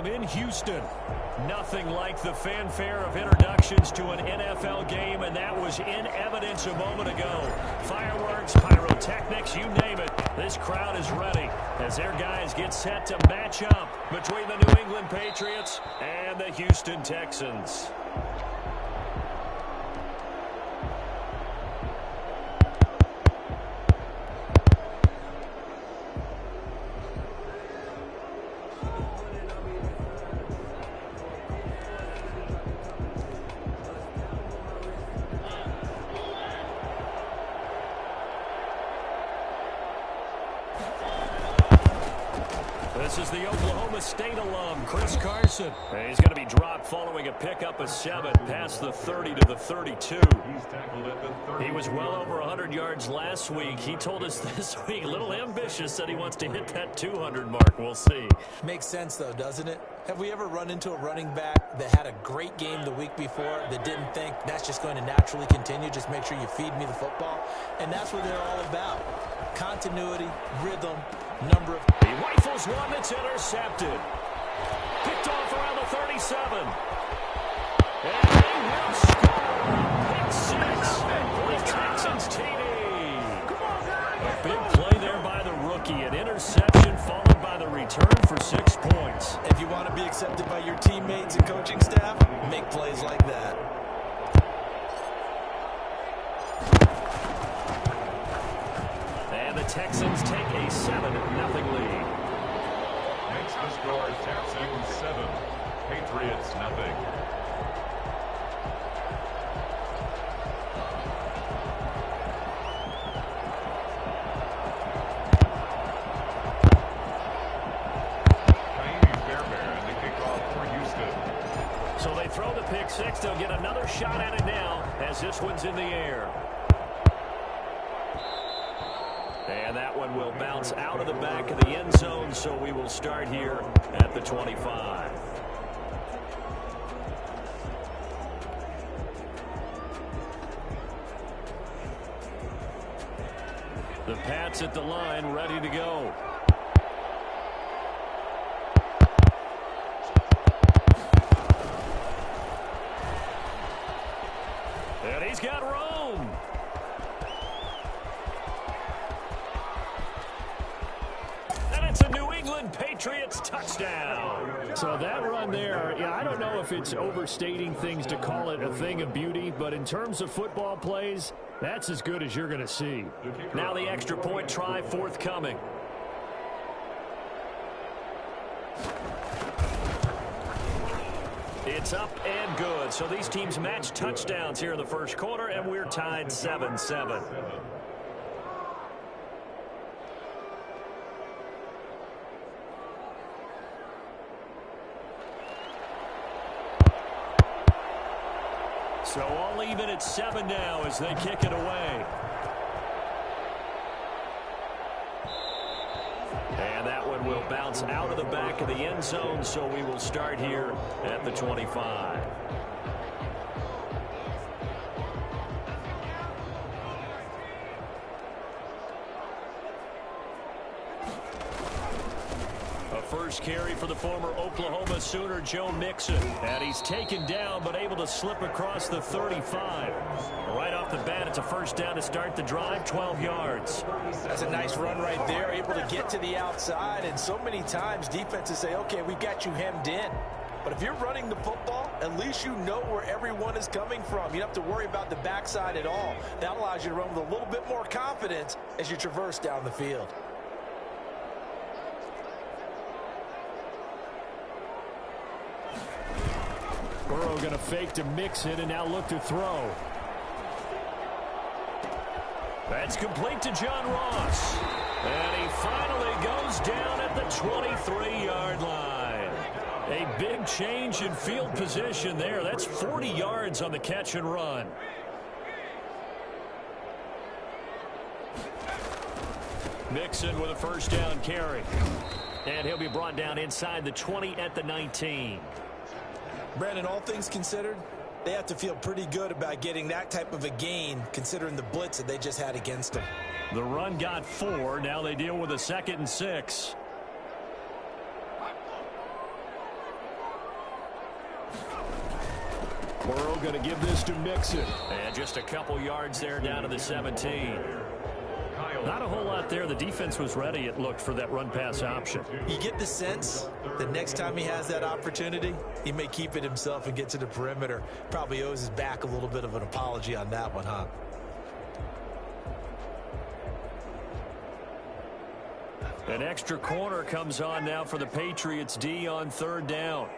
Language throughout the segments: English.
Stadium in Houston. Nothing like the fanfare of introductions to an NFL game, and that was in evidence a moment ago. Fireworks, pyrotechnics, you name it. This crowd is ready as their guys get set to match up between the New England Patriots and the Houston Texans. This is the Oklahoma State alum, Chris Carson. He's going to be dropped following a pickup of 7 past the 30 to the 32. He was well over 100 yards last week. He told us this week, a little ambitious, said he wants to hit that 200 mark. We'll see. Makes sense, though, doesn't it? Have we ever run into a running back that had a great game the week before that didn't think that's just going to naturally continue? Just make sure you feed me the football. And that's what they're all about. Continuity, rhythm, number of... He rifles one that's intercepted. Picked off around the 37. And they will score. Pick 6 for the Texans TD. A big play there by the rookie. An interception followed by the return for 6 points. If you want to be accepted by your teammates and coaching staff, make plays like that. And the Texans take a 7-0 lead. Makes the score Texans 7, Patriots nothing. So they throw the pick 6. They'll get another shot at it now as this one's in the air. And that one will bounce out of the back of the end zone, so we will start here at the 25. The Pats at the line, ready to go. And he's got Rome. And it's a New England Patriots touchdown. So that run there, yeah, I don't know if it's overstating things to call it a thing of beauty, but in terms of football plays, that's as good as you're going to see. Now the extra point try forthcoming. It's up and good. So these teams match touchdowns here in the first quarter, and we're tied 7-7. So all even at 7 now as they kick it away. And that one will bounce out of the back of the end zone, so we will start here at the 25. A first carry for the former Oklahoma Sooner, Joe Mixon. And he's taken down, but able to slip across the 35. Right off the bat, it's a first down to start the drive, 12 yards. That's a nice run right there, able to get to the outside. And so many times defenses say, okay, we've got you hemmed in. But if you're running the football, at least you know where everyone is coming from. You don't have to worry about the backside at all. That allows you to run with a little bit more confidence as you traverse down the field. Burrow going to fake to Mixon and now look to throw. That's complete to John Ross. And he finally goes down at the 23-yard line. A big change in field position there. That's 40 yards on the catch and run. Mixon with a first down carry. And he'll be brought down inside the 20 at the 19. Brandon, all things considered, they have to feel pretty good about getting that type of a gain considering the blitz that they just had against them. The run got 4. Now they deal with a 2nd and 6. Burrow going to give this to Mixon. And just a couple yards there down to the 17. Not a whole lot there. The defense was ready, it looked, for that run-pass option. You get the sense that next time he has that opportunity, he may keep it himself and get to the perimeter. Probably owes his back a little bit of an apology on that one, huh? An extra corner comes on now for the Patriots D on 3rd down.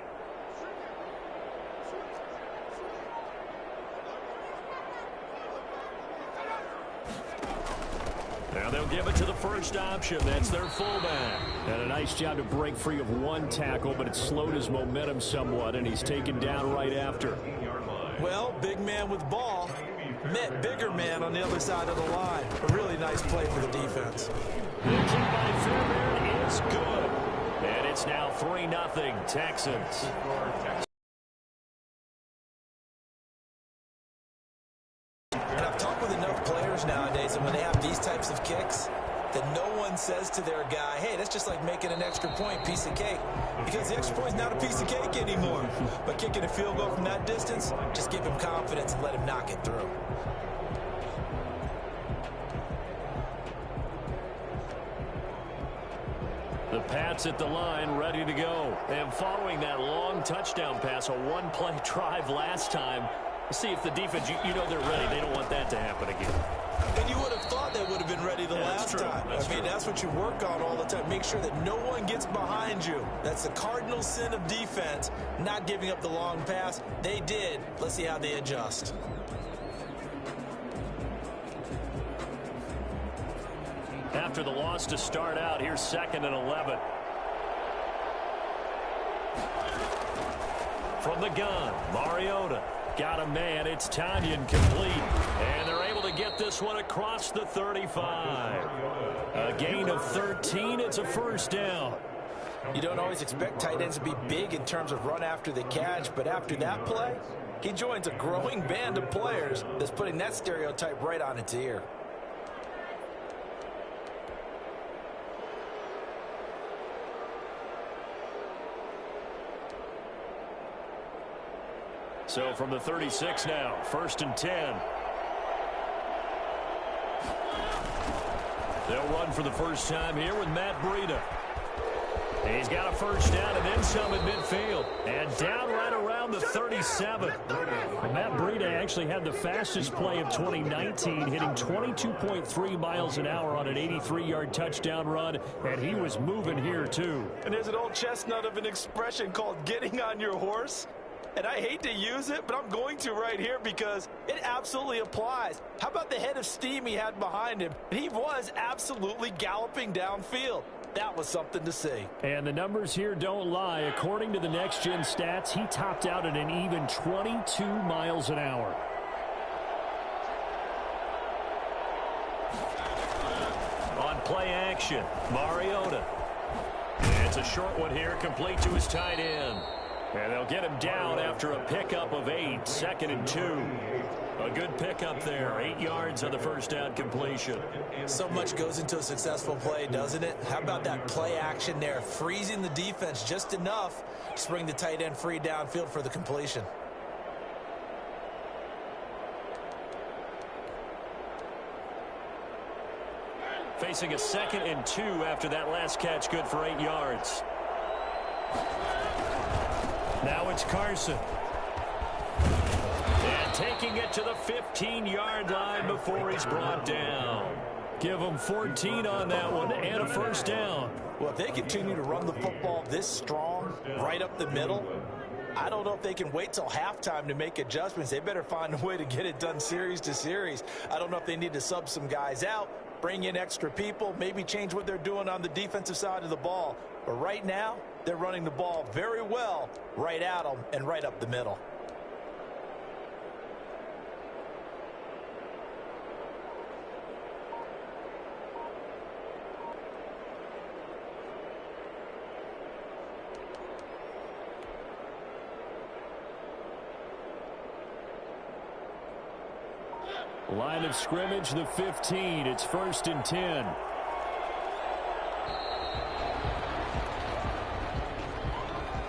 Now they'll give it to the first option. That's their fullback. And a nice job to break free of one tackle, but it slowed his momentum somewhat, and he's taken down right after. Well, big man with ball met bigger man on the other side of the line. A really nice play for the defense. The kick by Fairbairn is good. And it's now 3-0 Texans. And I've talked with enough players nowadays, and when they have these types of kicks, that no one says to their guy, hey, that's just like making an extra point, piece of cake. Because the extra point is not a piece of cake anymore. But kicking a field goal from that distance, just give him confidence and let him knock it through. The Pats at the line, ready to go. And following that long touchdown pass, a one-play drive last time, we'll see if the defense, you know they're ready. They don't want that to happen again. And you would have thought they would have been ready the last time. I mean, that's what you work on all the time. Make sure that no one gets behind you. That's the cardinal sin of defense, not giving up the long pass. They did. Let's see how they adjust. After the loss to start out, here's 2nd and 11. From the gun, Mariota. Got a man. It's Tanyan complete. And they're able to get this one across the 35. A gain of 13. It's a first down. You don't always expect tight ends to be big in terms of run after the catch, but after that play, he joins a growing band of players that's putting that stereotype right on its ear. So from the 36 now, 1st and 10. They'll run for the first time here with Matt Breida. He's got a first down and then some at midfield. And down right around the 37. Matt Breida actually had the fastest play of 2019, hitting 22.3 miles an hour on an 83-yard touchdown run, and he was moving here too. And there's an old chestnut of an expression called getting on your horse. And I hate to use it, but I'm going to right here because it absolutely applies. How about the head of steam he had behind him? He was absolutely galloping downfield. That was something to see. And the numbers here don't lie. According to the Next Gen stats, he topped out at an even 22 miles an hour. On play action, Mariota. And it's a short one here, complete to his tight end. And they'll get him down after a pickup of 8, 2nd and 2. A good pickup there, 8 yards on the first down completion. So much goes into a successful play, doesn't it? How about that play action there, freezing the defense just enough to bring the tight end free downfield for the completion. Facing a 2nd and 2 after that last catch, good for 8 yards. Now it's Carson. And taking it to the 15-yard line before he's brought down. Give him 14 on that one and a first down. Well, if they continue to run the football this strong, right up the middle, I don't know if they can wait till halftime to make adjustments. They better find a way to get it done series to series. I don't know if they need to sub some guys out, bring in extra people, maybe change what they're doing on the defensive side of the ball. But right now, they're running the ball very well right at them and right up the middle. Line of scrimmage, the 15. It's 1st and 10.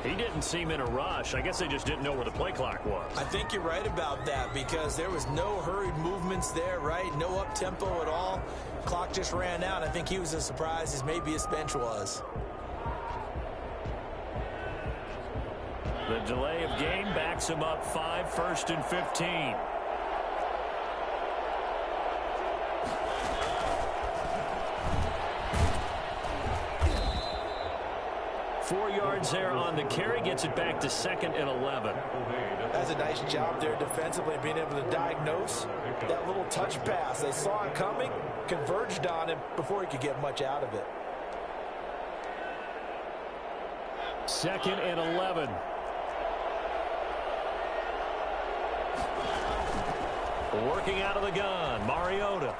He didn't seem in a rush. I guess they just didn't know where the play clock was. I think you're right about that because there was no hurried movements there, right? No up-tempo at all. Clock just ran out. I think he was as surprised as maybe his bench was. The delay of game backs him up 5, 1st and 15. Four yards there on the carry, gets it back to 2nd and 11. That's a nice job there defensively, being able to diagnose that little touch pass. They saw it coming, converged on him before he could get much out of it. 2nd and 11. Working out of the gun, Mariota.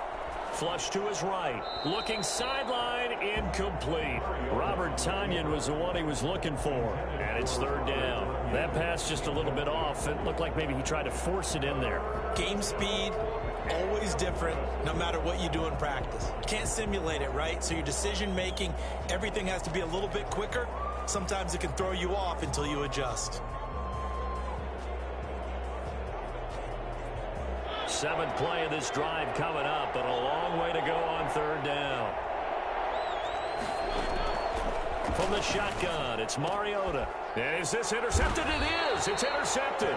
Flush to his right. Looking sideline, incomplete. Robert Tonyan was the one he was looking for. And it's 3rd down. That pass just a little bit off. It looked like maybe he tried to force it in there. Game speed, always different, no matter what you do in practice. You can't simulate it, right? So your decision-making, everything has to be a little bit quicker. Sometimes it can throw you off until you adjust. 7th play of this drive coming up, but a long way to go on 3rd down. From the shotgun, it's Mariota. Is this intercepted? It is. It's intercepted.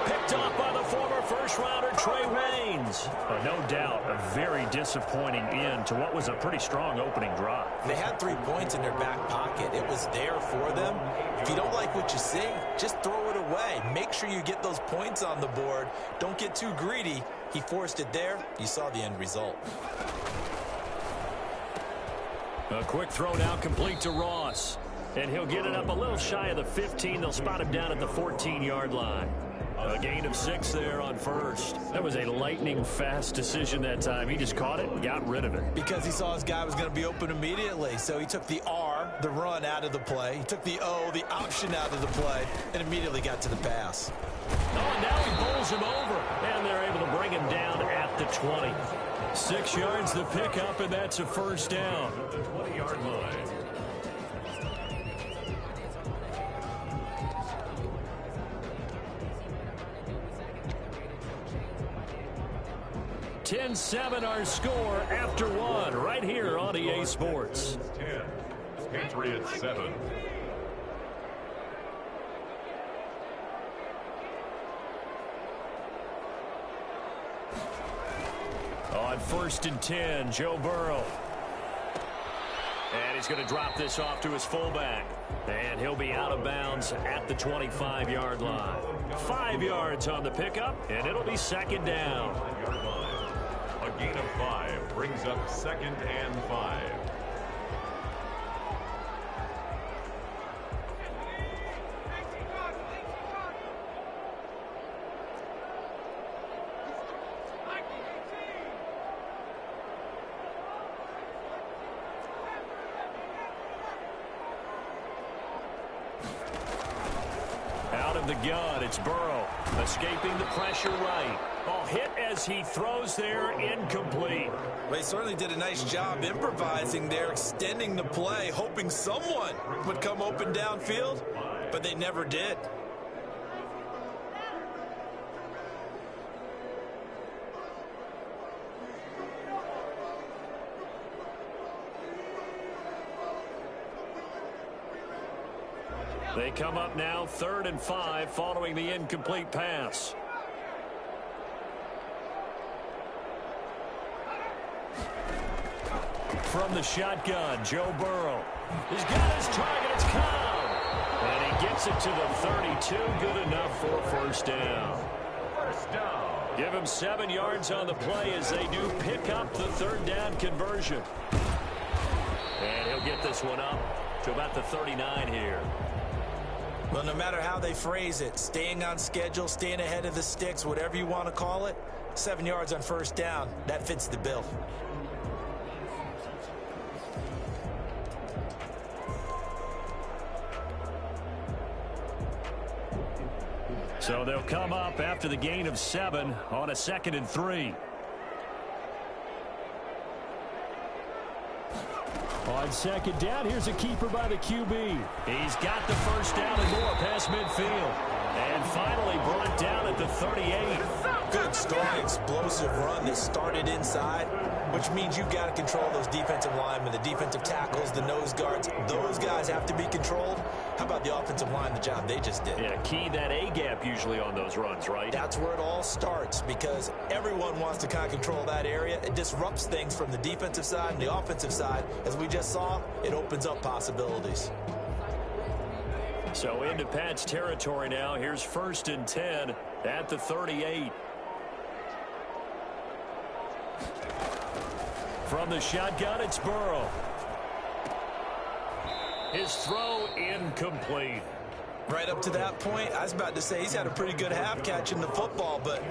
Picked off by the former first-rounder Trey Waynes. No doubt a very disappointing end to what was a pretty strong opening drive. They had 3 points in their back pocket. It was there for them. If you don't like what you see, just throw it away. Make sure you get those points on the board. Don't get too greedy. He forced it there. You saw the end result. A quick throw now complete to Ross. And he'll get it up a little shy of the 15. They'll spot him down at the 14-yard line. A gain of 6 there on 1st. That was a lightning-fast decision that time. He just caught it and got rid of it. Because he saw his guy was going to be open immediately. So he took the R, the run, out of the play. He took the O, the option, out of the play, and immediately got to the pass. Oh, and now he bowls him over. And they're able to bring him down at the 20. 6 yards the pickup, and that's a 1st down. The 20-yard line. 10-7 our score after 1 right here on EA Sports. 10. Patriots 7. On 1st and 10, Joe Burrow. And he's going to drop this off to his fullback. And he'll be out of bounds at the 25-yard line. 5 yards on the pickup, and it'll be 2nd down. A gain of 5 brings up 2nd and 5. Out of the gun, it's Burrow. Escaping the pressure right. Oh, hit as he throws there, incomplete. Well, he certainly did a nice job improvising there, extending the play, hoping someone would come open downfield, but they never did. They come up now 3rd and 5 following the incomplete pass. From the shotgun, Joe Burrow. He's got his target. It's Cobb. And he gets it to the 32. Good enough for a 1st down. 1st down. Give him 7 yards on the play as they do pick up the 3rd down conversion. And he'll get this one up to about the 39 here. Well, no matter how they phrase it, staying on schedule, staying ahead of the sticks, whatever you want to call it, 7 yards on 1st down, that fits the bill. So they'll come up after the gain of 7 on a 2nd and 3. On On second down, here's a keeper by the QB. He's got the first down and more past midfield. And finally brought down at the 38. Good, strong, explosive run that started inside, which means you've got to control those defensive linemen, the defensive tackles, the nose guards. Those guys have to be controlled. How about the offensive line, the job they just did? Yeah, key that A-gap usually on those runs, right? That's where it all starts because everyone wants to kind of control that area. It disrupts things from the defensive side and the offensive side. As we just saw, it opens up possibilities. So into Pat's territory now. Here's 1st and 10 at the 38. From the shotgun, it's Burrow. His throw incomplete. Right up to that point, I was about to say he's had a pretty good half catching the football, but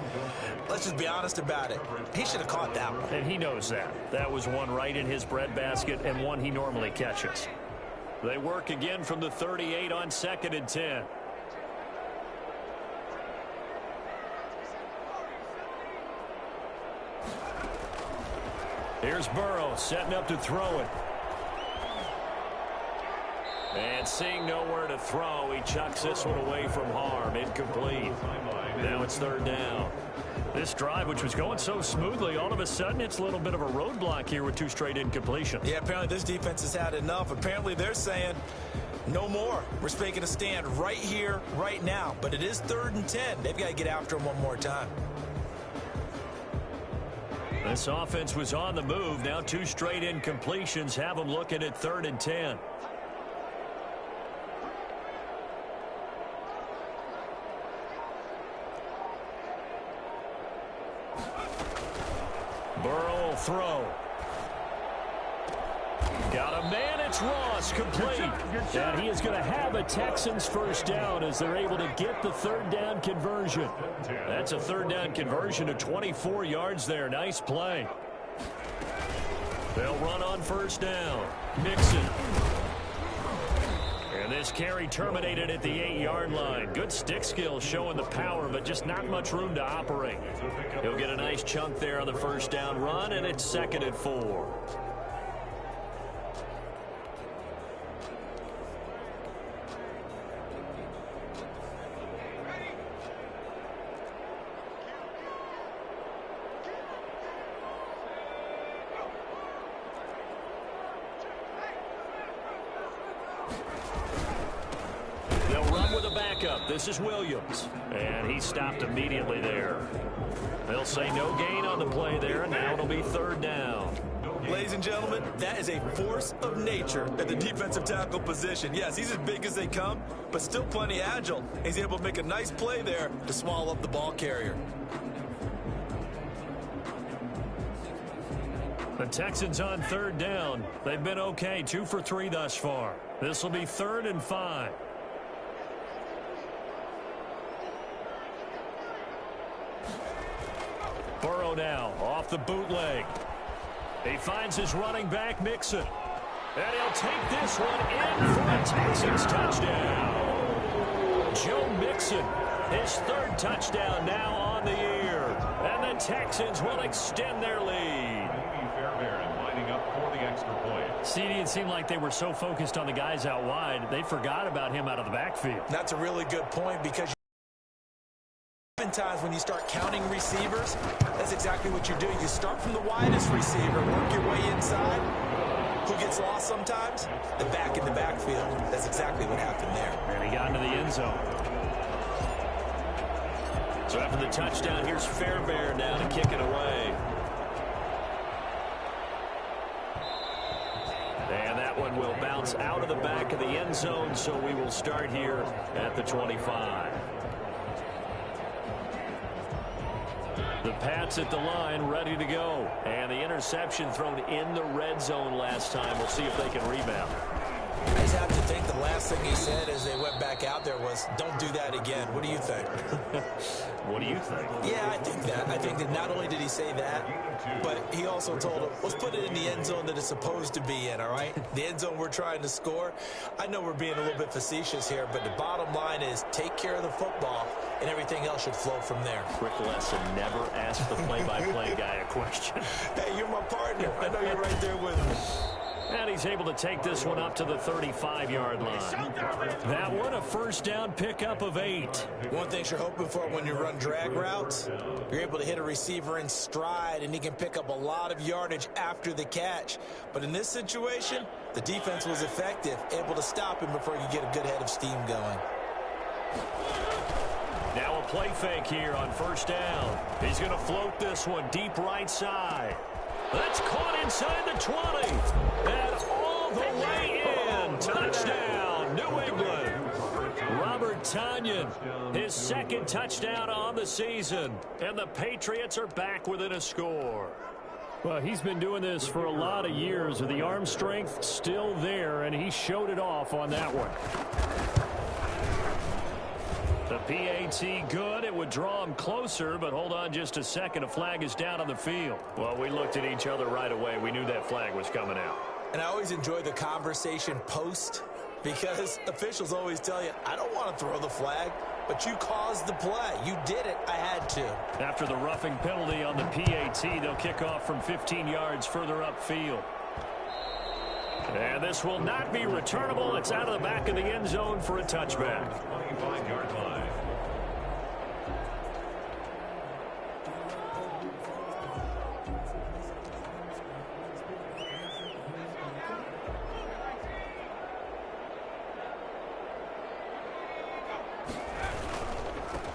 let's just be honest about it. He should have caught that one. And he knows that. That was one right in his breadbasket and one he normally catches. They work again from the 38 on 2nd and 10. Here's Burrow setting up to throw it. And seeing nowhere to throw, he chucks this one away from harm. Incomplete. Now it's 3rd down. This drive, which was going so smoothly, all of a sudden it's a little bit of a roadblock here with 2 straight incompletions. Yeah, apparently this defense has had enough. Apparently they're saying, no more. We're making a stand right here, right now. But it is 3rd and 10. They've got to get after him one more time. This offense was on the move. Now 2 straight incompletions have them looking at 3rd and 10. Burrow will throw. Got a man, it's Ross, complete. And he is going to have a Texans first down as they're able to get the 3rd down conversion. That's a 3rd down conversion of 24 yards there. Nice play. They'll run on 1st down. Mixon. And this carry terminated at the 8-yard line. Good stick skills showing the power, but just not much room to operate. He'll get a nice chunk there on the 1st down run, and it's 2nd and 4. This is Williams, and he stopped immediately there. They'll say no gain on the play there, and now it'll be 3rd down. Ladies and gentlemen, that is a force of nature at the defensive tackle position. Yes, he's as big as they come, but still plenty agile. He's able to make a nice play there to swallow up the ball carrier. The Texans on 3rd down. They've been okay, 2 for 3 thus far. This will be 3rd and 5. Burrow now off the bootleg. He finds his running back, Mixon. And he'll take this one in for a Texans touchdown. Joe Mixon, his 3rd touchdown now on the year. And the Texans will extend their lead. Lining up for the extra point. CD, it seemed like they were so focused on the guys out wide, they forgot about him out of the backfield. That's a really good point because times when you start counting receivers, that's exactly what you're doing. You start from the widest receiver, work your way inside. Who gets lost sometimes? The back in the backfield. That's exactly what happened there. And he got into the end zone. So after the touchdown, here's Fairbairn now to kick it away. And that one will bounce out of the back of the end zone, so we will start here at the 25. The Pats at the line, ready to go. And the interception thrown in the red zone last time. We'll see if they can rebound. I just have to think the last thing he said as they went back out there was, don't do that again. What do you think? What do you think? Yeah, I think that. I think that not only did he say that, but he also told him, let's put it in the end zone that it's supposed to be in, all right? The end zone we're trying to score. I know we're being a little bit facetious here, but the bottom line is take care of the football, and everything else should flow from there. Quick lesson, never ask the play-by-play guy a question. Hey, you're my partner. I know you're right there with me. And he's able to take this one up to the 35-yard line. That one, a first down pickup of 8. One thing you're hoping for when you run drag routes, you're able to hit a receiver in stride, and he can pick up a lot of yardage after the catch. But in this situation, the defense was effective, able to stop him before you get a good head of steam going. Now a play fake here on first down. He's going to float this one deep right side. That's caught inside the 20. And all the way in. Touchdown, New England. Robert Tonyan, his second touchdown on the season. And the Patriots are back within a score. Well, he's been doing this for a lot of years with the arm strength still there, and he showed it off on that one. The PAT good. It would draw him closer, but hold on just a second. A flag is down on the field. Well, we looked at each other right away. We knew that flag was coming out. And I always enjoy the conversation post, because officials always tell you, I don't want to throw the flag, but you caused the play. You did it. I had to. After the roughing penalty on the PAT, they'll kick off from 15 yards further upfield. And this will not be returnable. It's out of the back of the end zone for a touchback. 25-yard line.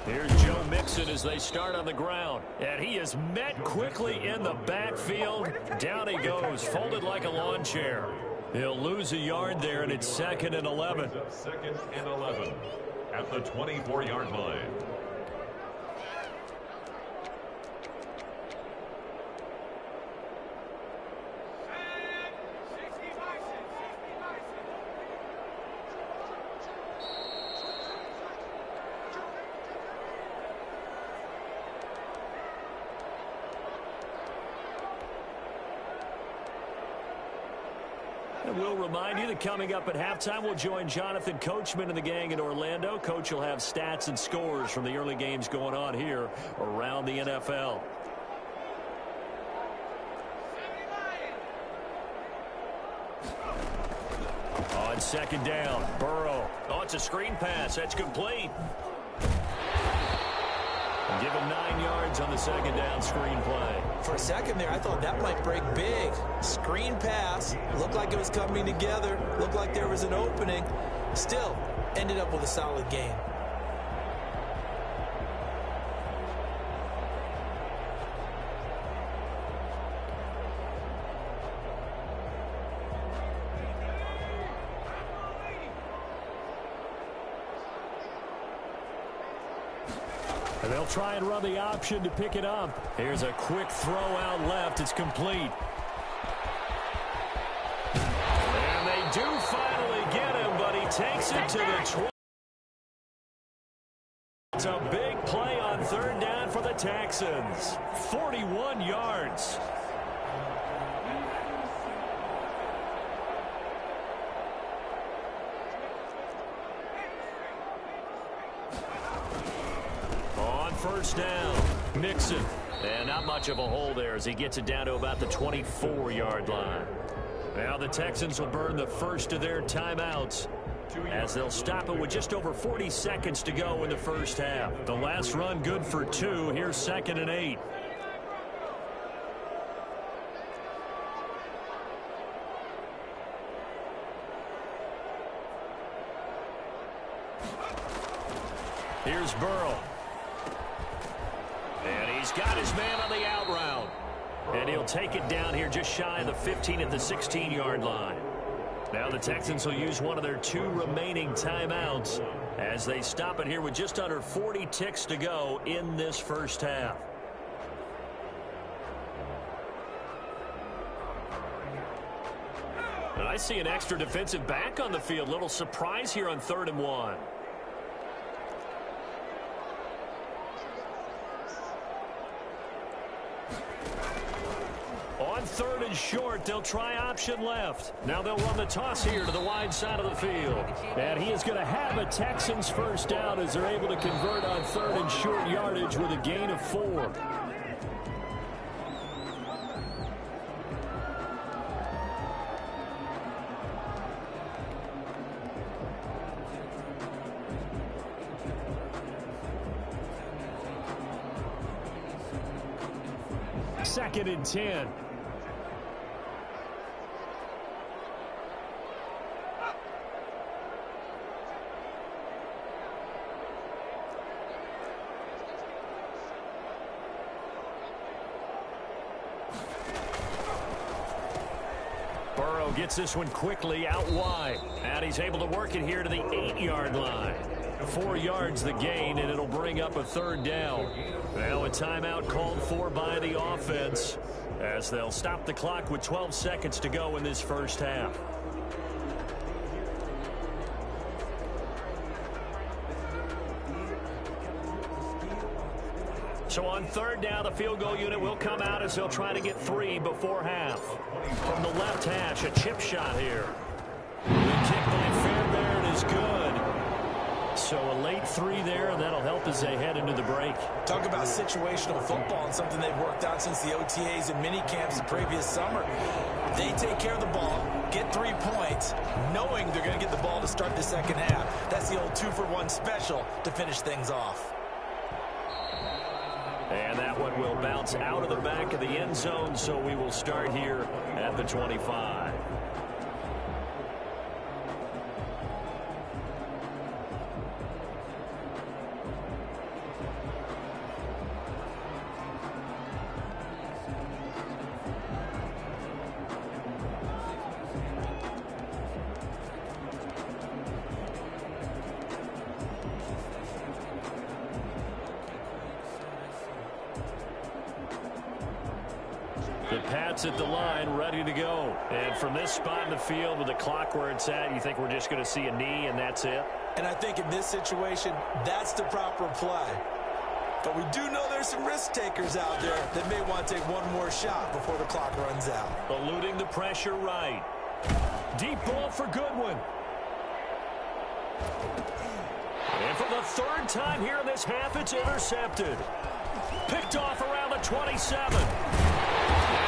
Here's Joe Mixon as they start on the ground. And he is met quickly in the backfield. Down he goes, folded like a lawn chair. He'll lose a yard there, and it's 2nd and 11. Second and 11 at the 24-yard line. We'll remind you that coming up at halftime, we'll join Jonathan Coachman and the gang in Orlando. Coach will have stats and scores from the early games going on here around the NFL. On second down, Burrow. Oh, it's a screen pass. That's complete. Give him 9 yards on the second down screen play. For a second there, I thought that might break big. Screen pass. Looked like it was coming together. Looked like there was an opening. Still, ended up with a solid game. And they'll try and run the option to pick it up. Here's a quick throw out left. It's complete. And they do finally get him, but he takes it to the 20. It's a big play on third down for the Texans. 41 yards. First down, Mixon. And not much of a hole there as he gets it down to about the 24-yard line. Now the Texans will burn the first of their timeouts as they'll stop it with just over 40 seconds to go in the first half. The last run good for 2. Here's 2nd and 8. Here's Burrow. And he's got his man on the out route. And he'll take it down here just shy of the 15 at the 16-yard line. Now the Texans will use one of their 2 remaining timeouts as they stop it here with just under 40 ticks to go in this first half. And I see an extra defensive back on the field. Little surprise here on 3rd and 1. On 3rd and short, they'll try option left. Now they'll run the toss here to the wide side of the field. And he is going to have a Texans first down as they're able to convert on 3rd and short yardage with a gain of 4. 2nd and 10. Burrow gets this one quickly out wide. And he's able to work it here to the 8-yard line. 4 yards the gain, and it'll bring up a 3rd down. Now a timeout called for by the offense as they'll stop the clock with 12 seconds to go in this first half. So on 3rd down, the field goal unit will come out as they'll try to get 3 before half. From the left hash, a chip shot here. The kick by Fairbairn is good. So a late 3 there, and that'll help as they head into the break. Talk about situational football and something they've worked out since the OTAs and mini camps the previous summer. They take care of the ball, get 3 points, knowing they're going to get the ball to start the second half. That's the old 2-for-1 special to finish things off. And that one will bounce out of the back of the end zone, so we will start here at the 25. The Pats at the line, ready to go. And from this spot in the field with the clock where it's at, you think we're just going to see a knee and that's it? And I think in this situation, that's the proper play. But we do know there's some risk takers out there that may want to take one more shot before the clock runs out. Eluding the pressure right. Deep ball for Goodwin. And for the 3rd time here in this half, it's intercepted. Picked off around the 27.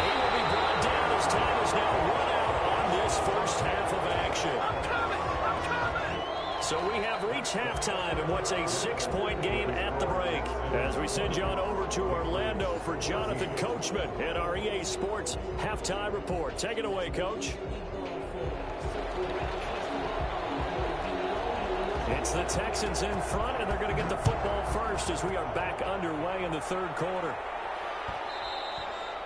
He will be brought down as time is now run out on this first half of action. I'm coming. So we have reached halftime in what's a 6-point game at the break. As we send you on over to Orlando for Jonathan Coachman in our EA Sports Halftime Report. Take it away, Coach. It's the Texans in front, and they're going to get the football first as we are back underway in the 3rd quarter.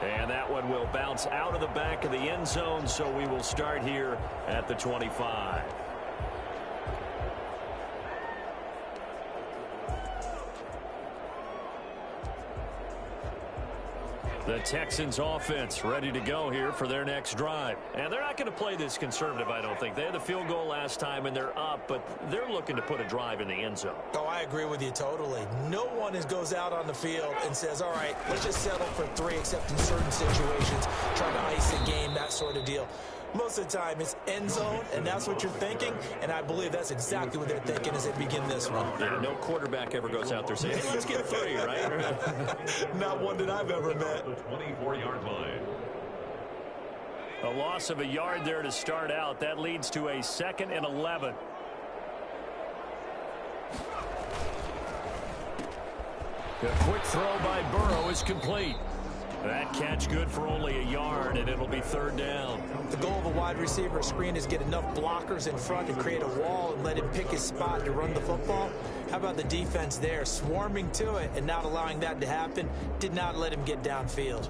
And that one will bounce out of the back of the end zone, so we will start here at the 25. The Texans offense ready to go here for their next drive. And they're not going to play this conservative, I don't think. They had the field goal last time, and they're up, but they're looking to put a drive in the end zone. Oh, I agree with you totally. No one goes out on the field and says, all right, let's just settle for 3, except in certain situations, trying to ice a game, that sort of deal. Most of the time, it's end zone, and that's what you're thinking, and I believe that's exactly what they're thinking as they begin this one. Yeah, no quarterback ever goes out there saying, hey, let's get 3, right? Not one that I've ever met. 24-yard line. A loss of a yard there to start out. That leads to a 2nd and 11. The quick throw by Burrow is complete. That catch good for only a yard, and it'll be 3rd down. The goal of a wide receiver screen is get enough blockers in front to create a wall and let him pick his spot to run the football. How about the defense there, swarming to it and not allowing that to happen? Did not let him get downfield.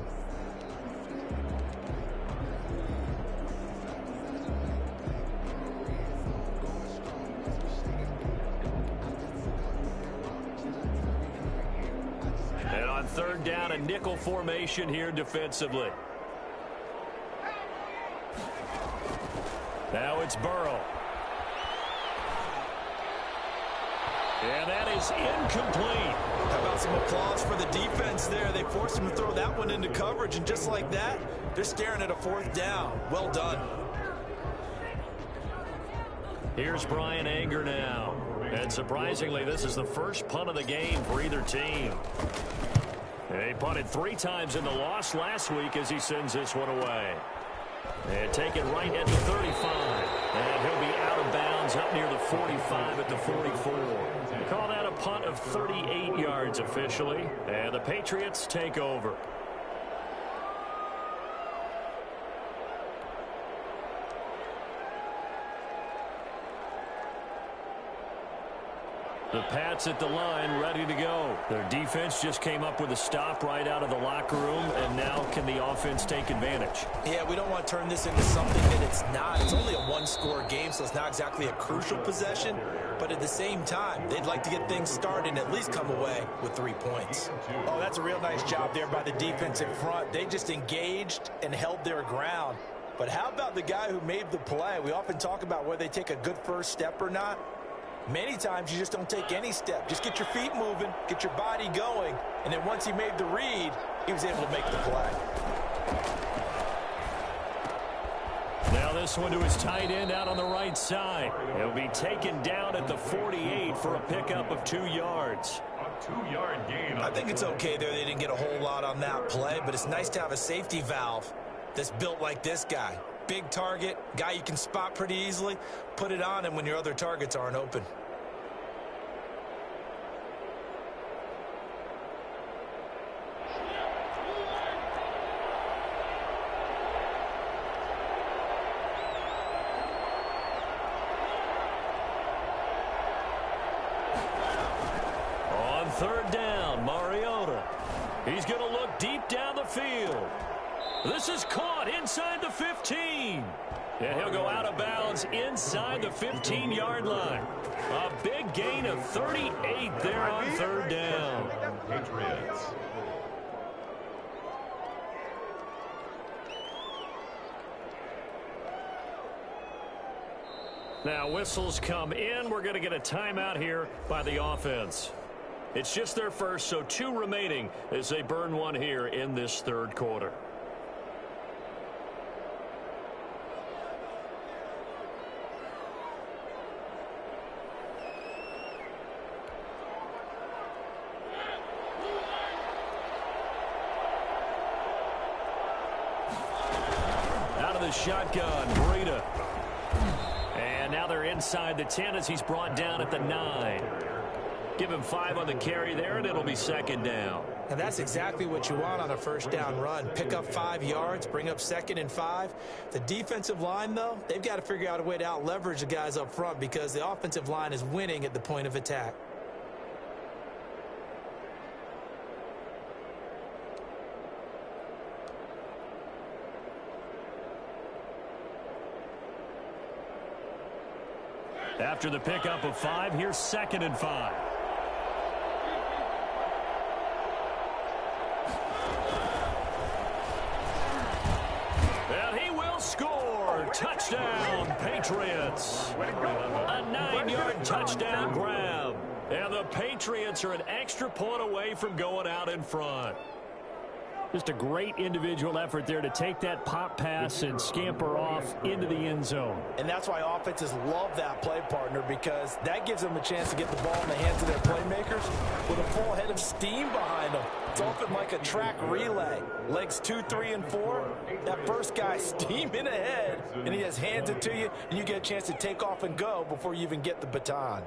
And on 3rd down, a nickel formation here defensively. Now it's Burrow. And that is incomplete. How about some applause for the defense there? They forced him to throw that one into coverage, and just like that, they're staring at a 4th down. Well done. Here's Brian Anger now. And surprisingly, this is the first punt of the game for either team. They punted 3 times in the loss last week as he sends this one away. And take it right at the 35. And he'll be out of bounds up near the 45 at the 44. Call that a punt of 38 yards officially. And the Patriots take over. The Pats at the line, ready to go. Their defense just came up with a stop right out of the locker room, and now can the offense take advantage? Yeah, we don't want to turn this into something that it's not. It's only a one-score game, so it's not exactly a crucial possession. But at the same time, they'd like to get things started and at least come away with 3 points. Oh, that's a real nice job there by the defense in front. They just engaged and held their ground. But how about the guy who made the play? We often talk about whether they take a good first step or not. Many times you just don't take any step. Just get your feet moving, get your body going, and then once he made the read, he was able to make the play. Now this one to his tight end out on the right side. He'll be taken down at the 48 for a pickup of 2 yards. A 2-yard gain. I think it's okay there. They didn't get a whole lot on that play, but it's nice to have a safety valve that's built like this guy. Big target, guy you can spot pretty easily. Put it on him when your other targets aren't open. On 3rd down, Mariota. He's going to look deep down the field. This is caught inside the 15. And he'll go out of bounds inside the 15-yard line. A big gain of 38 there on 3rd down. Patriots. Now whistles come in. We're going to get a timeout here by the offense. It's just their first, so 2 remaining as they burn one here in this 3rd quarter. Shotgun, Breida. And now they're inside the 10 as he's brought down at the 9. Give him 5 on the carry there, and it'll be 2nd down. And that's exactly what you want on a 1st down run. Pick up 5 yards, bring up 2nd and 5. The defensive line, though, they've got to figure out a way to out-leverage the guys up front because the offensive line is winning at the point of attack. After the pickup of 5, here's 2nd and 5. And he will score. Touchdown, Patriots. A 9-yard touchdown grab. And the Patriots are an extra point away from going out in front. Just a great individual effort there to take that pop pass and scamper off into the end zone. And that's why offenses love that play, partner, because that gives them a chance to get the ball in the hands of their playmakers with a full head of steam behind them. It's often like a track relay. Legs 2, 3, and 4. That first guy steaming ahead, and he just hands it to you, and you get a chance to take off and go before you even get the baton.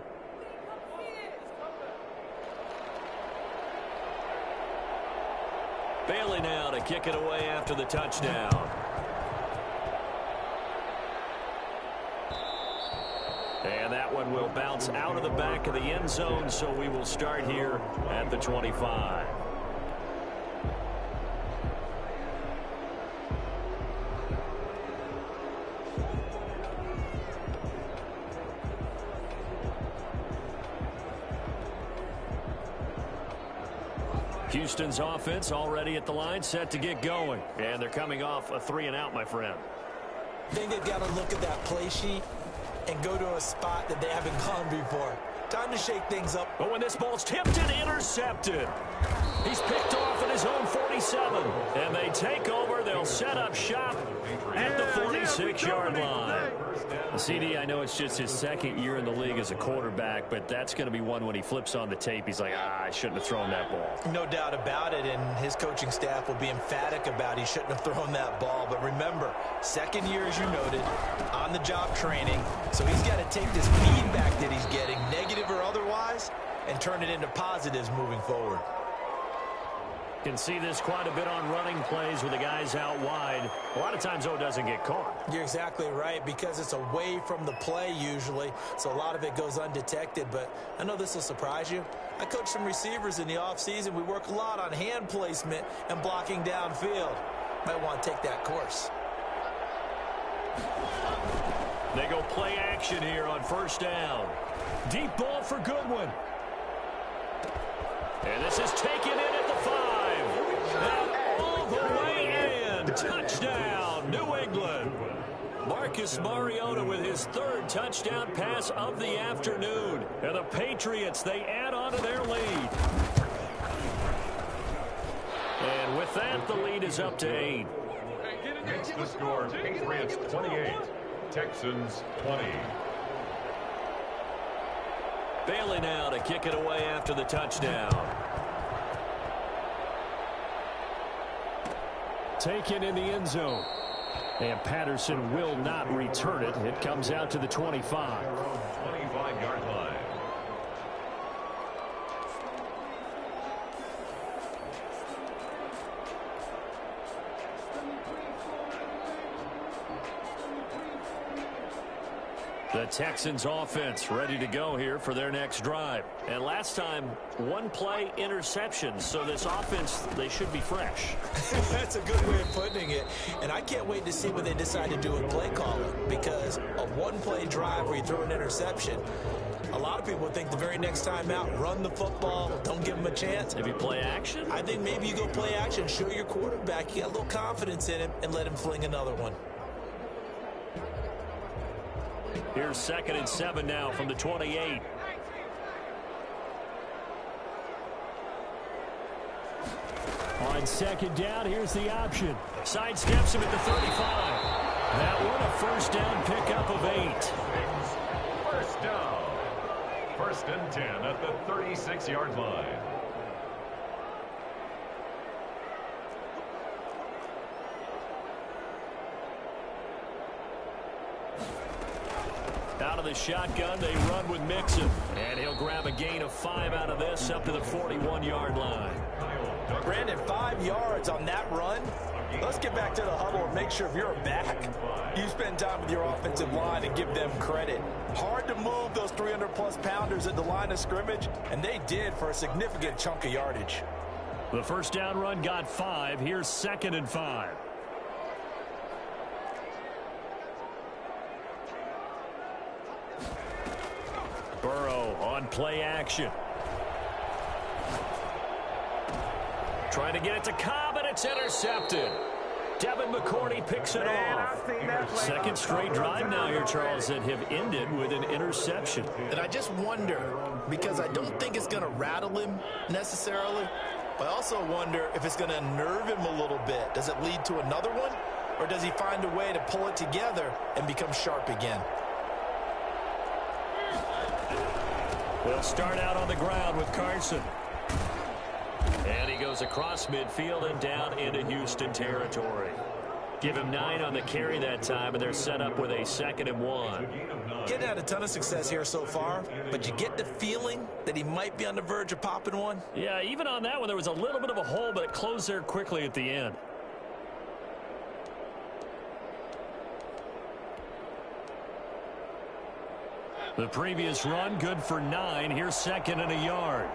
Bailey now to kick it away after the touchdown. And that one will bounce out of the back of the end zone, so we will start here at the 25. Houston's offense already at the line, set to get going. And they're coming off a 3-and-out, my friend. I think they've got to look at that play sheet and go to a spot that they haven't gone before. Time to shake things up. But when this ball's tipped and intercepted, he's picked off at his own 47. And they take over. They'll set up shop at the 46-yard line. CD, I know it's just his 2nd year in the league as a quarterback, but that's going to be one when he flips on the tape. He's like, I shouldn't have thrown that ball. No doubt about it, and his coaching staff will be emphatic about he shouldn't have thrown that ball. But remember, 2nd year, as you noted, on-the-job training. So he's got to take this feedback that he's getting, negative or otherwise, and turn it into positives moving forward. Can see this quite a bit on running plays with the guys out wide. A lot of times, though, it doesn't get caught. You're exactly right, because it's away from the play usually, so a lot of it goes undetected. But I know this will surprise you. I coach some receivers in the offseason. We work a lot on hand placement and blocking downfield. Might want to take that course. They go play action here on first down. Deep ball for Goodwin. And this is taken in at the 5. And all the way in. Touchdown, New England. Marcus Mariota with his 3rd touchdown pass of the afternoon. And the Patriots, they add on to their lead. And with that, the lead is up to 8. Makes the score Patriots 28, Texans 20. Bailey now to kick it away after the touchdown. Taken in the end zone. And Patterson will not return it. It comes out to the 25. 25-yard line. The Texans offense ready to go here for their next drive. And last time, 1 play interception. So this offense, they should be fresh. That's a good way of putting it. And I can't wait to see what they decide to do with play calling, because a 1-play drive where you throw an interception, a lot of people think the very next time out, run the football, don't give them a chance. Maybe play action? I think maybe you go play action, show your quarterback you got a little confidence in him, and let him fling another one. Here's 2nd and 7 now from the 28. On 2nd down, here's the option. Sidesteps him at the 35. That one, a first down pickup of 8. First down. 1st and 10 at the 36-yard line. Out of the shotgun, they run with Mixon. And he'll grab a gain of 5 out of this up to the 41-yard line. Brandon, 5 yards on that run. Let's get back to the huddle and make sure if you're a back, you spend time with your offensive line and give them credit. Hard to move those 300-plus pounders at the line of scrimmage, and they did for a significant chunk of yardage. The first down run got 5. Here's 2nd and 5. Burrow on play action. Trying to get it to Cobb, and it's intercepted. Devin McCourty picks it off. 2nd straight drive now here, Charles, that have ended with an interception. And I just wonder, because I don't think it's going to rattle him necessarily, but I also wonder if it's going to unnerve him a little bit. Does it lead to another one, or does he find a way to pull it together and become sharp again? They'll start out on the ground with Carson. And he goes across midfield and down into Houston territory. Give him 9 on the carry that time, and they're set up with a 2nd and 1. Getting had a ton of success here so far, but you get the feeling that he might be on the verge of popping one. Yeah, even on that one, there was a little bit of a hole, but it closed there quickly at the end. The previous run, good for 9. Here's 2nd and a yard.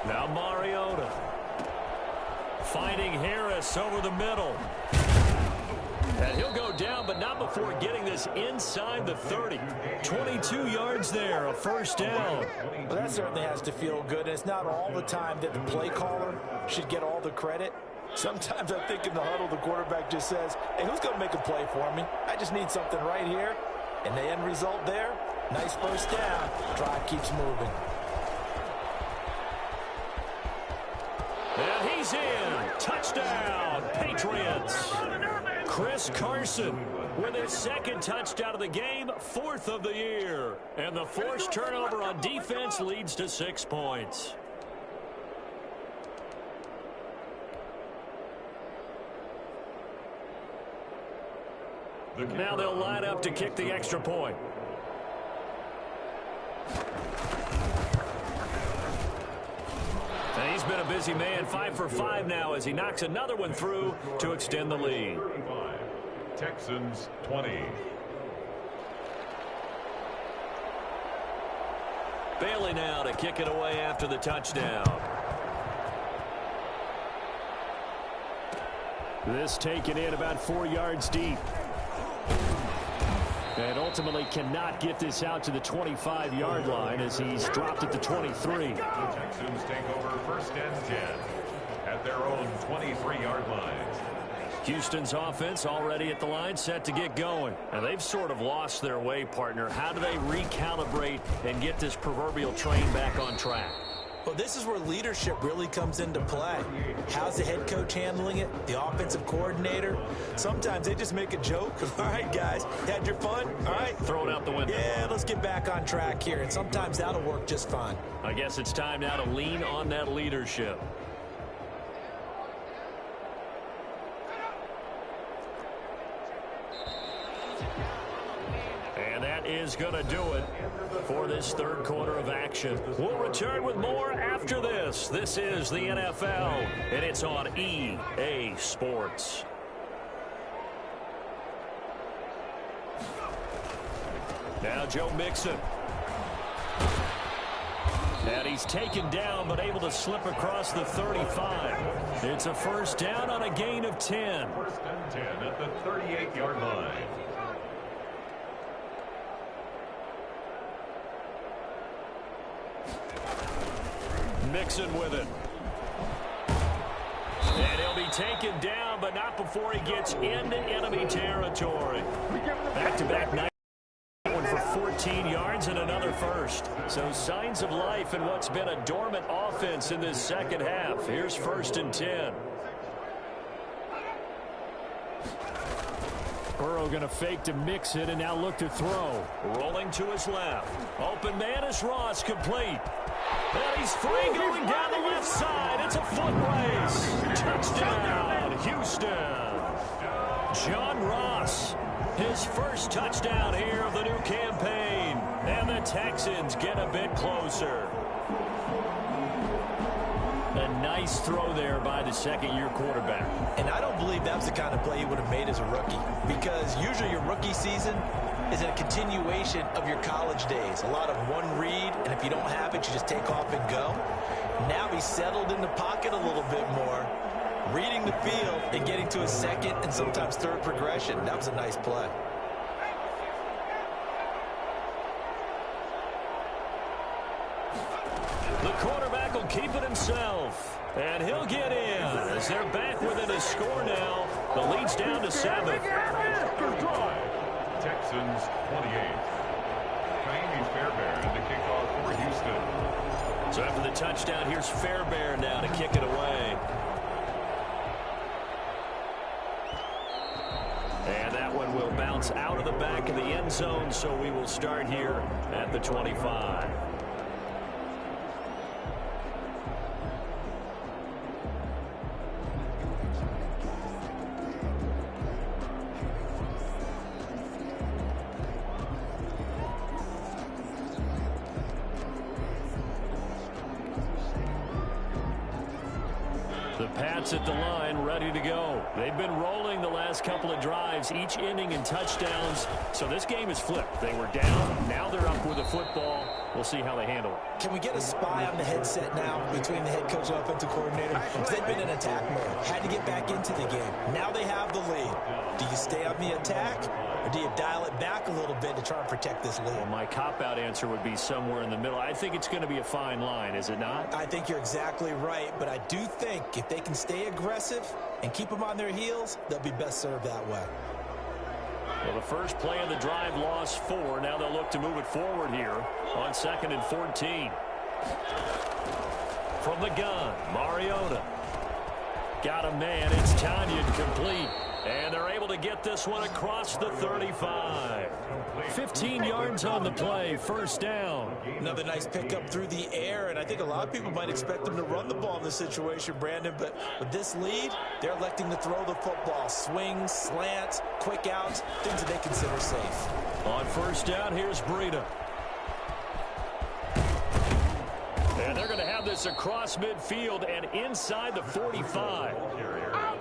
Now Mariota. Finding Harris over the middle. And he'll go down, but not before getting this inside the 30. 22 yards there, a first down. Well, that certainly has to feel good. And it's not all the time that the play caller should get all the credit. Sometimes I think in the huddle, the quarterback just says, hey, who's going to make a play for me? I just need something right here. And the end result there, nice first down. Drive keeps moving. And he's in. Touchdown, Patriots. Chris Carson with his 2nd touchdown of the game, 4th of the year. And the forced turnover on defense leads to 6 points. Now they'll line up to kick the extra point. And he's been a busy man, 5 for 5 now as he knocks another one through to extend the lead. Texans 20. Bailey now to kick it away after the touchdown. This taken in about 4 yards deep. And ultimately cannot get this out to the 25-yard line as he's dropped at the 23. The Texans take over 1st and 10 at their own 23-yard line. Houston's offense already at the line, set to get going. And they've sort of lost their way, partner. How do they recalibrate and get this proverbial train back on track? Well, this is where leadership really comes into play. How's the head coach handling it? The offensive coordinator? Sometimes they just make a joke. All right, guys, had your fun? All right. Throw it out the window. Yeah, let's get back on track here. And sometimes that'll work just fine. I guess it's time now to lean on that leadership. And that is going to do it for this third quarter of action. We'll return with more after this. This is the NFL, and it's on EA Sports. Now Joe Mixon. And he's taken down, but able to slip across the 35. It's a first down on a gain of 10. 1st and 10 at the 38-yard line. Mixon with it. And he'll be taken down, but not before he gets into enemy territory. Back-to-back night. One for 14 yards and another first. So signs of life in what's been a dormant offense in this second half. Here's 1st and 10. Burrow going to fake to mix it and now look to throw. Rolling to his left. Open man is Ross, complete. And he's free going down the left side. It's a foot race. Touchdown, Houston. John Ross, his first touchdown here of the new campaign. And the Texans get a bit closer. A nice throw there by the second-year quarterback. And I don't believe that's the kind of play he would have made as a rookie, because usually your rookie season is a continuation of your college days. A lot of one read, and if you don't have it, you just take off and go. Now he's settled in the pocket a little bit more, reading the field and getting to his second and sometimes third progression. That was a nice play. The quarterback will keep it himself, and he'll get in as they're back within a score now. The lead's down to 7. Texans 28. Miami Fairbairn to kick off for Houston. So after the touchdown, here's Fairbairn now to kick it away. And that one will bounce out of the back of the end zone, so we will start here at the 25. The Pats at the line, ready to go. They've been rolling the last couple of drives, each inning in touchdowns. So this game is flipped. They were down. Now they're up with the football. We'll see how they handle it. Can we get a spy on the headset now between the head coach and offensive coordinator? Because they've been in attack mode. Had to get back into the game. Now they have the lead. Do you stay on the attack, or do you dial it back a little bit to try and protect this lead? Well, my cop-out answer would be somewhere in the middle. I think it's going to be a fine line, is it not? I think you're exactly right, but I do think if they can stay aggressive and keep them on their heels, they'll be best served that way. Well, the first play of the drive lost 4. Now they'll look to move it forward here on 2nd and 14. From the gun, Mariota. Got a man. It's Tanyan complete. And they're able to get this one across the 35. 15 yards on the play, first down. Another nice pickup through the air, and I think a lot of people might expect them to run the ball in this situation, Brandon, but with this lead, they're electing to throw the football. Swings, slants, quick outs, things that they consider safe. On first down, here's Breida. And they're going to have this across midfield and inside the 45.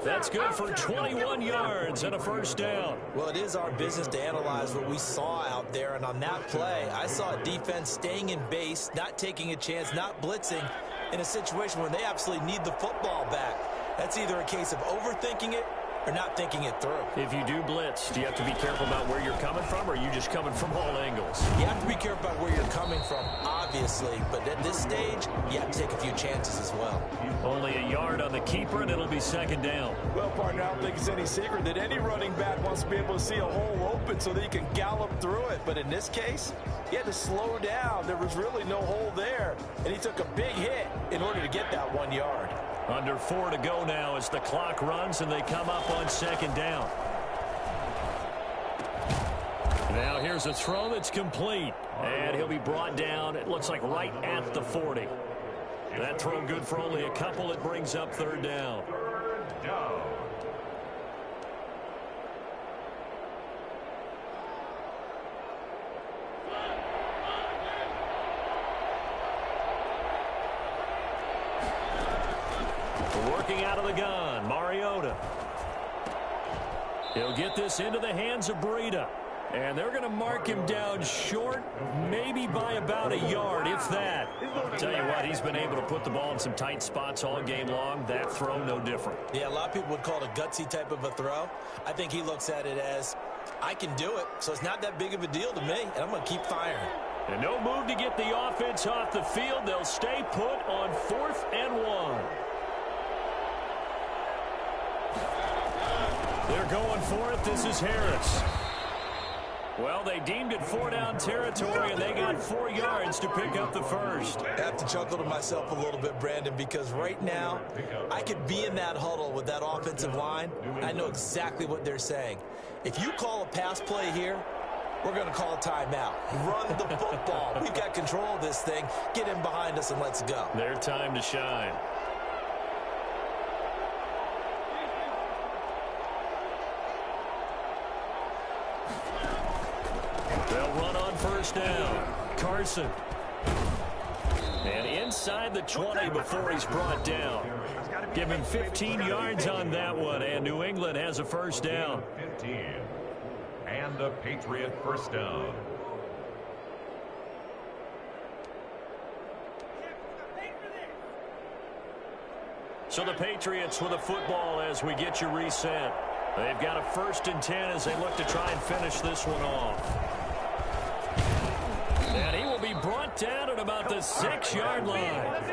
That's good for 21 yards and a first down. Well, it is our business to analyze what we saw out there, and on that play, I saw a defense staying in base, not taking a chance, not blitzing in a situation where they absolutely need the football back. That's either a case of overthinking it or not thinking it through. If you do blitz, do you have to be careful about where you're coming from, or are you just coming from all angles? You have to be careful about where you're coming from, obviously, but at this stage, you have to take a few chances as well. Only a yard on the keeper, and it'll be second down. Well, partner, I don't think it's any secret that any running back wants to be able to see a hole open so that he can gallop through it. But in this case, he had to slow down. There was really no hole there, and he took a big hit in order to get that 1 yard. Under 4 to go now as the clock runs and they come up on second down. Now here's a throw that's complete. And he'll be brought down, it looks like right at the 40. That throw good for only a couple. It brings up third down. Third down. Working out of the gun, Mariota. He'll get this into the hands of Breida. And they're going to mark him down short, maybe by about a yard, if that. I'll tell you what, he's been able to put the ball in some tight spots all game long. That throw, no different. Yeah, a lot of people would call it a gutsy type of a throw. I think he looks at it as, I can do it, so it's not that big of a deal to me, and I'm going to keep firing. And no move to get the offense off the field. They'll stay put on 4th and 1. They're going for it. This is Harris. Well, they deemed it 4-down territory, and they got 4 yards to pick up the first. I have to chuckle to myself a little bit, Brandon, because right now I could be in that huddle with that offensive line. I know exactly what they're saying. If you call a pass play here, we're going to call a timeout. Run the football. We've got control of this thing. Get in behind us and let's go. Their time to shine. They'll run on first down. Carson. And inside the 20 before he's brought down. Give him 15 yards on that one, and New England has a first down. 15. And a Patriot first down. So the Patriots with a football as we get you reset. They've got a 1st and 10 as they look to try and finish this one off. And he will be brought down at about the 6-yard line.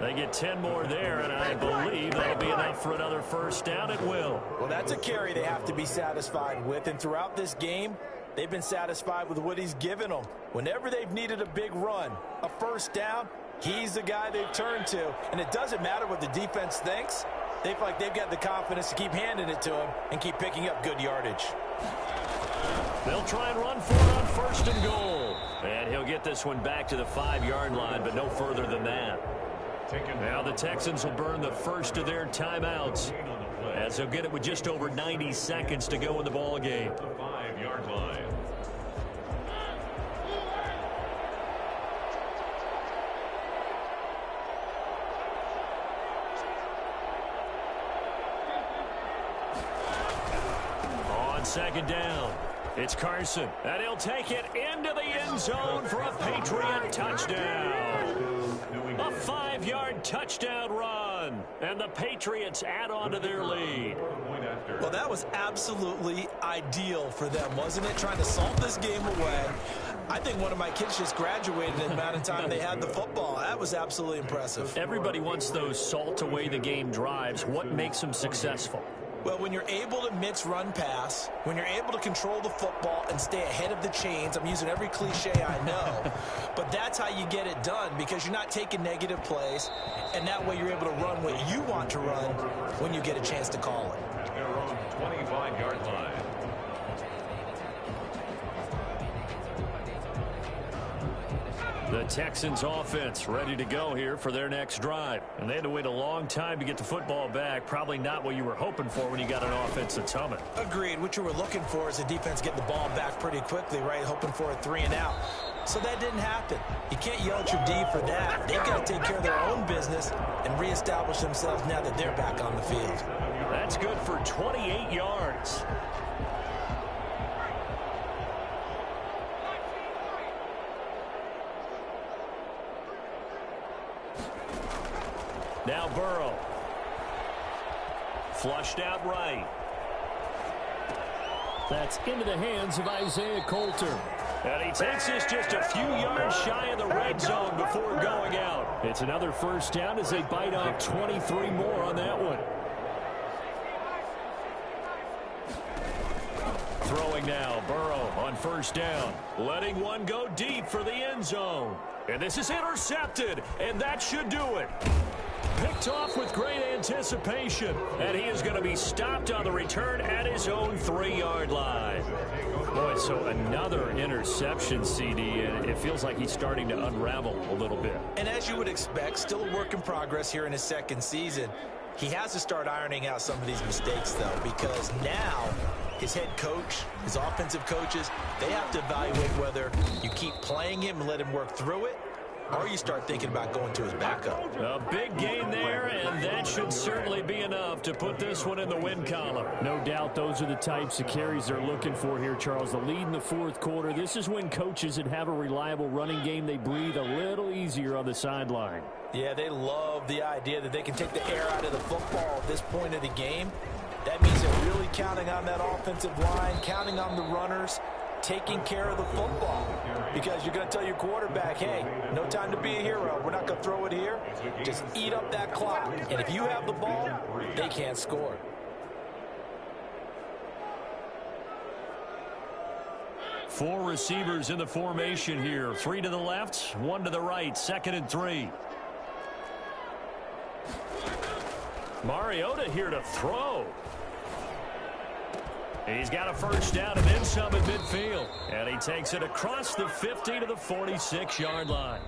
They get 10 more there, and I believe that'll be enough for another first down. It will. Well, that's a carry they have to be satisfied with, and throughout this game, they've been satisfied with what he's given them. Whenever they've needed a big run, a first down, he's the guy they've turned to, and it doesn't matter what the defense thinks. They feel like they've got the confidence to keep handing it to him and keep picking up good yardage. They'll try and run for it on 1st and goal. And he'll get this one back to the 5-yard line, but no further than that. Now the Texans will burn the first of their timeouts as they'll get it with just over 90 seconds to go in the ball game. The 5-yard line. On second down, it's Carson, and he'll take it into the end zone for a Patriot touchdown. A 5-yard touchdown run, and the Patriots add on to their lead. Well, that was absolutely ideal for them, wasn't it? Trying to salt this game away. I think one of my kids just graduated in the amount of time they had the football. That was absolutely impressive. Everybody wants those salt away the game drives. What makes them successful? Well, when you're able to mix run-pass, when you're able to control the football and stay ahead of the chains, I'm using every cliche I know, but that's how you get it done because you're not taking negative plays, and that way you're able to run what you want to run when you get a chance to call it. Their own 25 The Texans offense ready to go here for their next drive. And they had to wait a long time to get the football back. Probably not what you were hoping for when you got an offense that's humming. Agreed. What you were looking for is the defense getting the ball back pretty quickly, right? Hoping for a 3 and out. So that didn't happen. You can't yell at your D for that. They've got to take care of their own business and reestablish themselves now that they're back on the field. That's good for 28 yards. Now Burrow. Flushed out right. That's into the hands of Isaiah Coulter. And he takes this just a few yards shy of the red zone before going out. It's another first down as they bite off 23 more on that one. Throwing now, Burrow on first down. Letting one go deep for the end zone. And this is intercepted, and that should do it. Picked off with great anticipation, and he is going to be stopped on the return at his own 3-yard line. Boy, so another interception, CD, and it feels like he's starting to unravel a little bit. And as you would expect, still a work in progress here in his second season. He has to start ironing out some of these mistakes, though, because now his head coach, his offensive coaches, they have to evaluate whether you keep playing him and let him work through it, or you start thinking about going to his backup. A big gain there, and that should certainly be enough to put this one in the win column. No doubt those are the types of carries they're looking for here, Charles. The lead in the fourth quarter. This is when coaches that have a reliable running game, they breathe a little easier on the sideline. Yeah, they love the idea that they can take the air out of the football at this point of the game. That means they're really counting on that offensive line, counting on the runners, taking care of the football. Because you're going to tell your quarterback, hey, no time to be a hero. We're not going to throw it here. Just eat up that clock. And if you have the ball, they can't score. Four receivers in the formation here. 3 to the left, 1 to the right. 2nd and 3. Mariota here to throw. He's got a first down and then some at midfield. And he takes it across the 50 to the 46-yard line.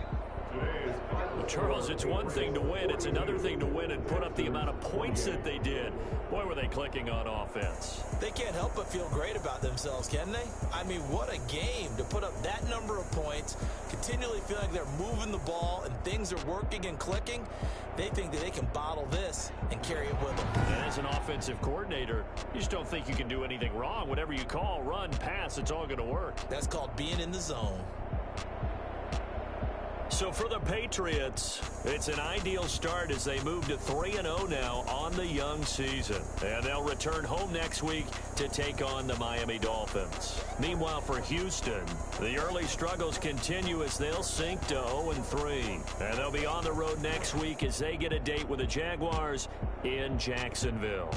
Well, Charles, it's one thing to win. It's another thing to win and put up the amount of points that they did. Boy, were they clicking on offense. They can't help but feel great about themselves, can they? I mean, what a game to put up that number of points, continually feel like they're moving the ball and things are working and clicking. They think that they can bottle this and carry it with them. And as an offensive coordinator, you just don't think you can do anything wrong. Whatever you call, run, pass, it's all going to work. That's called being in the zone. So for the Patriots, it's an ideal start as they move to 3-0 now on the young season. And they'll return home next week to take on the Miami Dolphins. Meanwhile, for Houston, the early struggles continue as they'll sink to 0-3. And they'll be on the road next week as they get a date with the Jaguars in Jacksonville.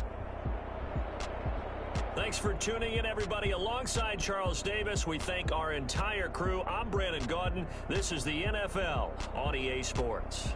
Thanks for tuning in, everybody. Alongside Charles Davis, we thank our entire crew. I'm Brandon Gaudin. This is the NFL on EA Sports.